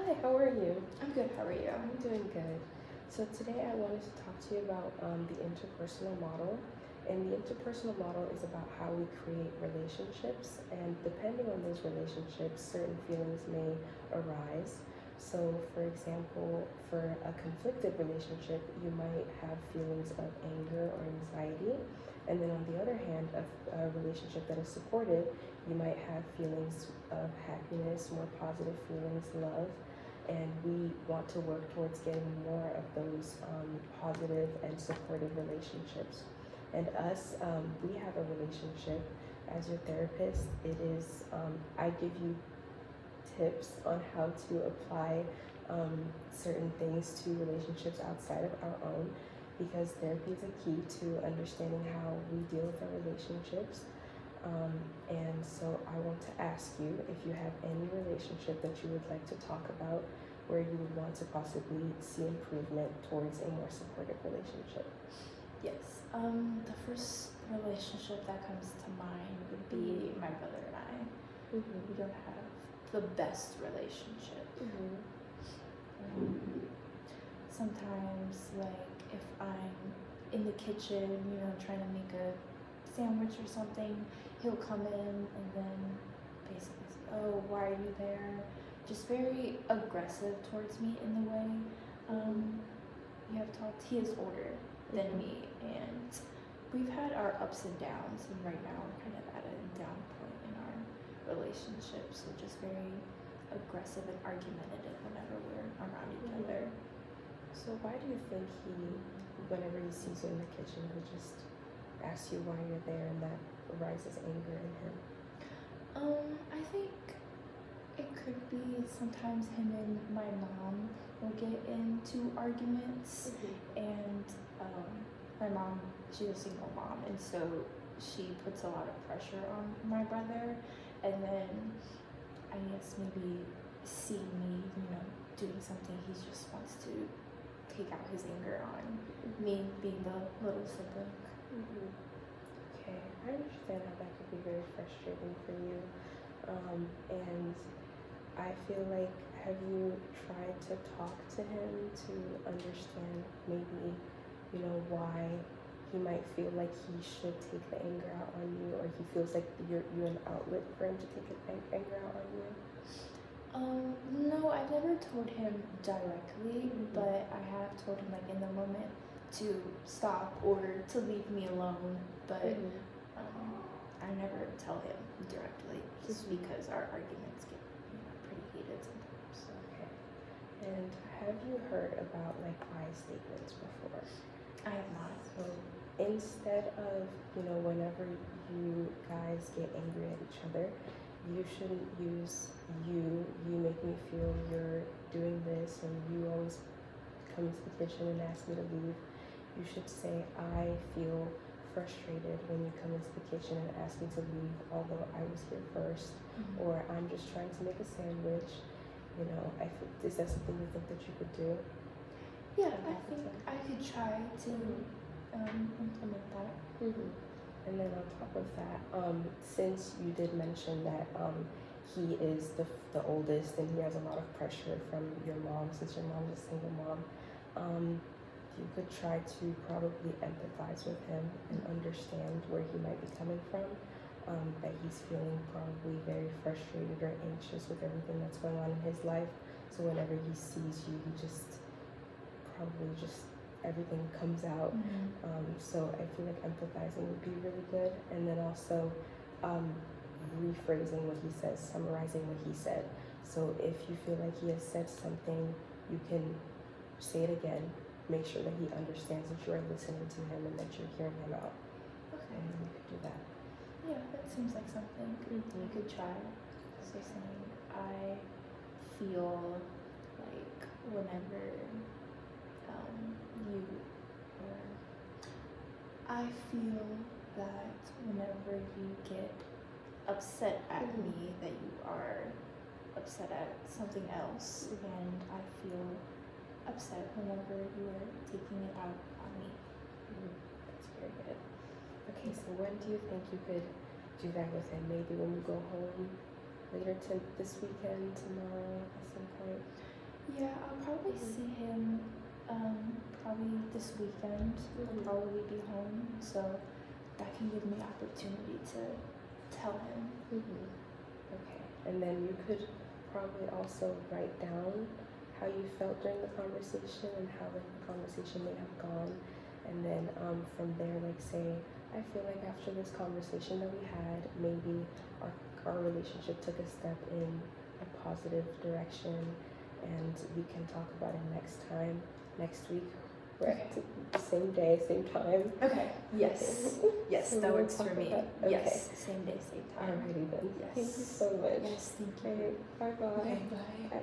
Hi, how are you? I'm good. How are you? I'm doing good. So today I wanted to talk to you about the interpersonal model. And the interpersonal model is about how we create relationships, and depending on those relationships, certain feelings may arise. So, for example, for a conflicted relationship, you might have feelings of anger or anxiety. And then on the other hand, a relationship that is supportive, you might have feelings of happiness, more positive feelings, love, and we want to work towards getting more of those positive and supportive relationships. And us, we have a relationship as your therapist. It is, I give you tips on how to apply certain things to relationships outside of our own, because therapy is a key to understanding how we deal with our relationships. And so I want to ask you if you have any relationship that you would like to talk about where you would want to possibly see improvement towards a more supportive relationship. Yes. The first relationship that comes to mind would be my brother and I. We don't have the best relationship. Sometimes, like, if I'm in the kitchen, trying to make a sandwich or something, he'll come in and then basically say, "Oh, why are you there?" Just very aggressive towards me in the way. We have talked. He is older than me, and we've had our ups and downs, and right now we're kind of at a down point in our relationship. So just very aggressive and argumentative whenever we're around each other. So why do you think he, whenever he sees you in the kitchen, he just asks you why you're there, and that arises anger in him? I think it could be sometimes him and my mom will get into arguments, and my mom, she's a single mom, and so she puts a lot of pressure on my brother, and then I guess maybe seeing me, doing something, he just wants to take out his anger on me being the little sibling. Okay, I understand how that could be very frustrating for you. And I feel like, have you tried to talk to him to understand maybe, why he might feel like he should take the anger out on you, or he feels like you're an outlet for him to take anger out on you? No, I've never told him directly, but I have told him, like, in the moment to stop or to leave me alone, but I never tell him directly, just because our arguments get pretty heated sometimes. Okay. And have you heard about like I statements before? I have not. So instead of, whenever you guys get angry at each other, you shouldn't use you make me feel you're doing this, and you always come into the kitchen and ask me to leave. You should say, I feel frustrated when you come into the kitchen and ask me to leave, although I was here first, or I'm just trying to make a sandwich. Is that something you think that you could do? Yeah, I think I could try to implement that. And then on top of that, since you did mention that he is the oldest and he has a lot of pressure from your mom, since your mom is a single mom, you could try to probably empathize with him and understand where he might be coming from, that he's feeling probably very frustrated or anxious with everything that's going on in his life. So whenever he sees you, he everything comes out. So I feel like empathizing would be really good. And then also rephrasing what he says, summarizing what he said. So if you feel like he has said something, you can say it again. Make sure that he understands that you are listening to him and that you're hearing him out. Okay. And you could do that. Yeah, that seems like something you could try. So saying, I feel like whenever I feel that whenever you get upset at me, that you are upset at something else, and I feel upset whenever you are taking it out on me. That's very good. Okay, so when do you think you could do that with him? Maybe when you go home later this weekend, tomorrow, at some point? see him probably this weekend. He'll Mhm. probably be home, so that can give me opportunity to tell him. Okay, and then you could probably also write down how you felt during the conversation and how like the conversation may have gone, and then from there, like say, I feel like after this conversation that we had, maybe our relationship took a step in a positive direction, and we can talk about it next week. We're at the same day, same time. Okay. Yes. Yes, So that we'll works for talk me. about- okay. Yes, same day, same time. Alrighty then. Yes. Thank you so much. Yes, thank you. Alright, bye bye. Okay, bye. Bye.